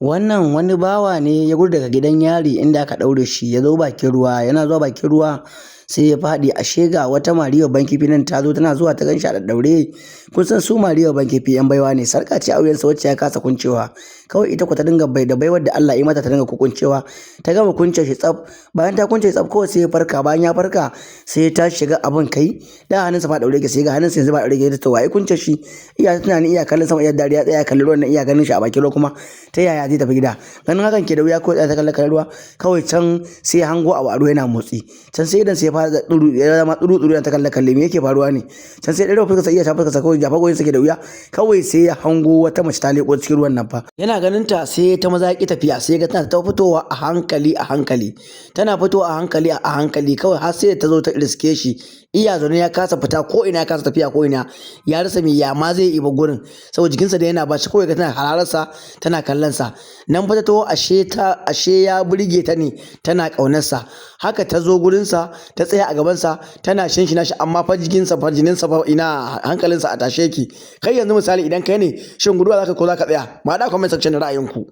Wannan wani bawa ne ya gudu daga gidan yari inda aka ɗaure shi ya zo bakin ruwa, yana zuwa bakin ruwa sai ya faɗi, ashe ga wata Mariya babban kifi nan ta zo tana zuwa ta ganshi a ɗaɗɗaure. Kun san su Mariya babban kifi 'yan baiwa ne, sarƙa ce a wuyansa wacce ya kasa kuncewa. Kawai ita ko ta dinga da baiwar da Allah ya mata ta dinga kukuncewa. Ta gama kunce shi tsaf, bayan ta kunce tsaf kawai sai ya farka, bayan ya farka sai ya tashi shiga abin kai. Da hannunsa fa ɗaure ke sai ga hannunsa yanzu ba ɗaure ke to waye kunce shi. Iya tunanin iya kallon sama iya dariya tsaya kalli ruwan nan iya ganin shi a bakin ruwa kuma ta yaya zai tafi gida. Ganin hakan ke da wuya kawai ta kallon ruwa kawai can sai ya hango abu a ruwa yana motsi. Can sai idan sai ya fara ya zama tsuru yana ta kalle me yake faruwa ne. Can sai ɗaure fuskarsa iya shafa fuskarsa kawai jafa goyin ke da wuya kawai sai ya hango wata mace ta leƙo cikin ruwan nan fa. Yana ganin ta sai ta maza ki tafiya sai ga tana ta fitowa a hankali tana fitowa a hankali kawai har sai ta zo ta riske shi. Iya zaune ya kasa fita ko ina ya kasa tafiya ko ina ya rasa me ya ma zai iba gurin saboda jikinsa da yana bashi kawai ga tana hararsa tana kallon sa. Nan fa ta taho ashe ya burge ta ne tana ƙaunarsa. Haka ta zo gurinsa ta tsaya a gabansa tana shinshina shi amma fa jininsa fa ina hankalinsa a tashe ki. Kai yanzu misali idan kai ne shin guduwa zaka ko zaka tsaya? Ma da comment section ra'ayinku.